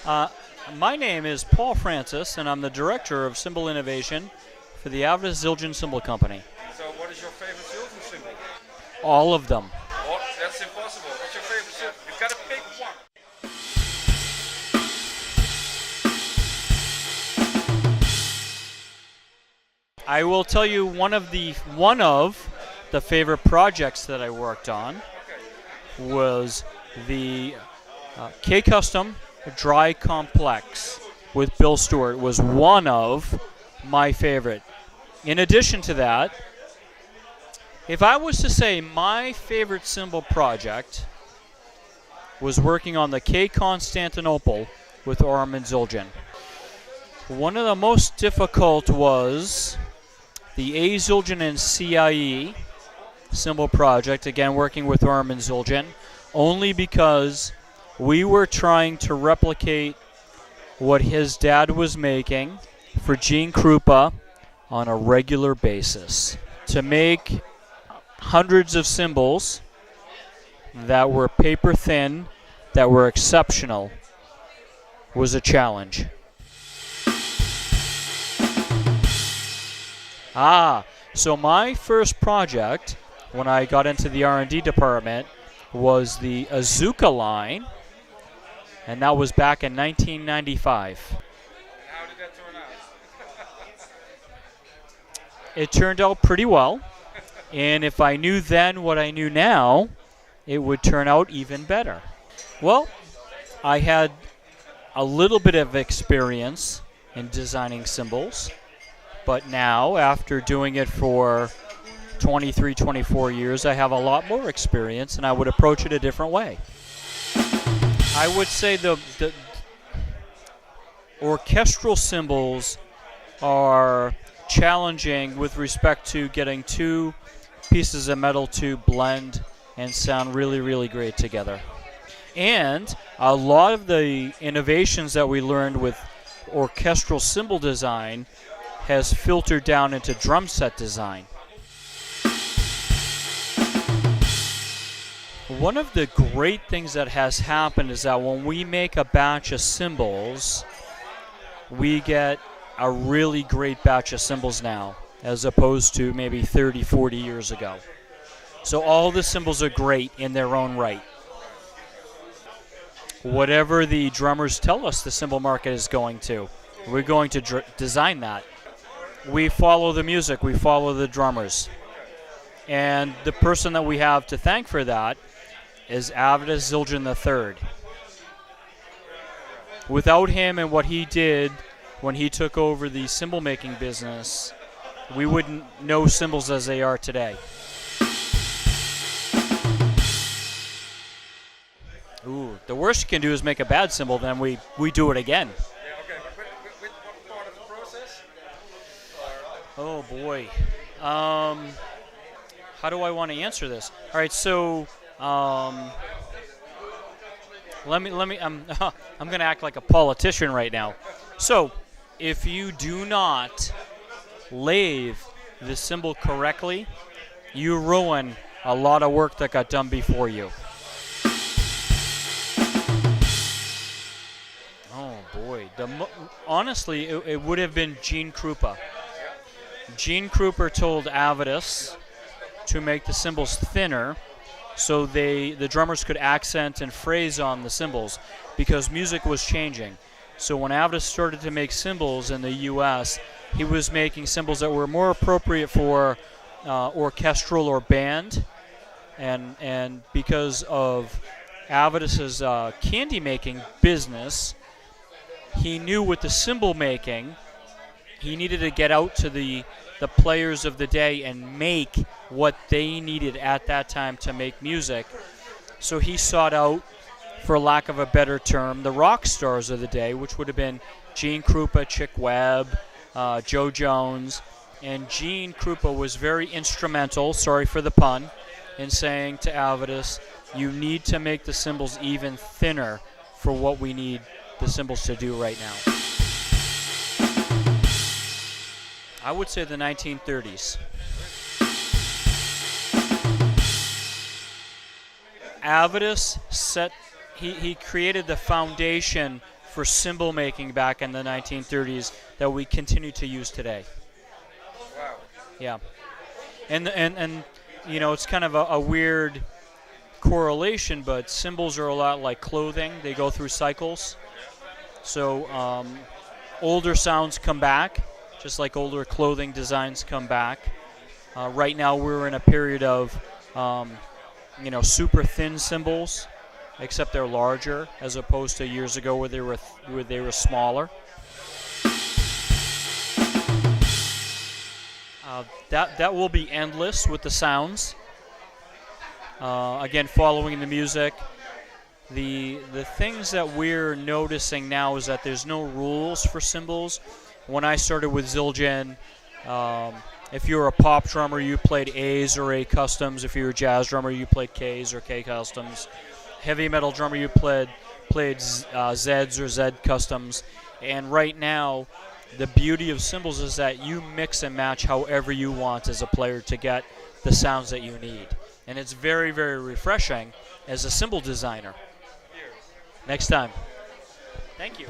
Uh, my name is Paul Francis, and I'm the Director of Symbol Innovation for the Avidus Zildjian Symbol Company. So what is your favorite Zildjian symbol? All of them. Oh, that's impossible. What's your favorite symbol? You've got to pick one. I will tell you one of the favorite projects that I worked on was the K-Custom Dry Complex with Bill Stewart. Was one of my favorite. In addition to that, if I was to say my favorite symbol project was working on the K Constantinople with Orman Zildjian. One of the most difficult was the A Zildjian and CIE symbol project, again working with Orman Zildjian, only because we were trying to replicate what his dad was making for Gene Krupa on a regular basis. To make hundreds of symbols that were paper thin, that were exceptional, was a challenge. So my first project when I got into the R&D department was the Azuka line, and that was back in 1995. How did that turn out? It turned out pretty well, and if I knew then what I knew now, it would turn out even better. Well, I had a little bit of experience in designing symbols, but now, after doing it for 23, 24 years, I have a lot more experience, and I would approach it a different way. I would say the orchestral symbols are challenging with respect to getting two pieces of metal to blend and sound really, really great together. And a lot of the innovations that we learned with orchestral symbol design has filtered down into drum set design. One of the great things that has happened is that when we make a batch of symbols, we get a really great batch of symbols now, as opposed to maybe 30, 40 years ago. So all the symbols are great in their own right. Whatever the drummers tell us the symbol market is going to, we're going to design that. We follow the music, we follow the drummers. And the person that we have to thank for that is Avidus Zildjian III. Without him and what he did when he took over the symbol making business, we wouldn't know symbols as they are today. Ooh, the worst you can do is make a bad symbol, then we do it again. Yeah, okay. But with what part of the process? Oh boy. How do I want to answer this? All right, so let me. I'm going to act like a politician right now. So, if you do not lathe the symbol correctly, you ruin a lot of work that got done before you. Oh boy. Honestly, it would have been Gene Krupa. Gene Krupa told Avidus to make the symbols thinner so the drummers could accent and phrase on the symbols, because music was changing. So when Avidus started to make symbols in the U.S., he was making symbols that were more appropriate for orchestral or band, and because of Avidus's candy making business, he knew with the symbol making, he needed to get out to the players of the day and make what they needed at that time to make music. So he sought out, for lack of a better term, the rock stars of the day, which would have been Gene Krupa, Chick Webb, Joe Jones. And Gene Krupa was very instrumental, sorry for the pun, in saying to Avidus, you need to make the symbols even thinner for what we need the symbols to do right now. I would say the 1930s. Avidus he created the foundation for cymbal making back in the 1930s that we continue to use today. Wow. Yeah, and you know, it's kind of a weird correlation, but cymbals are a lot like clothing. They go through cycles. So older sounds come back, just like older clothing designs come back. Right now we're in a period of you know, super thin cymbals, except they're larger as opposed to years ago where they were smaller. That will be endless with the sounds. Again, following the music. The things that we're noticing now is that there's no rules for cymbals. When I started with Zildjian, if you were a pop drummer, you played A's or A customs. If you were a jazz drummer, you played K's or K customs. Heavy metal drummer, you played Z's or Z customs. And right now, the beauty of cymbals is that you mix and match however you want as a player to get the sounds that you need. And it's very, very refreshing as a cymbal designer. Next time. Thank you.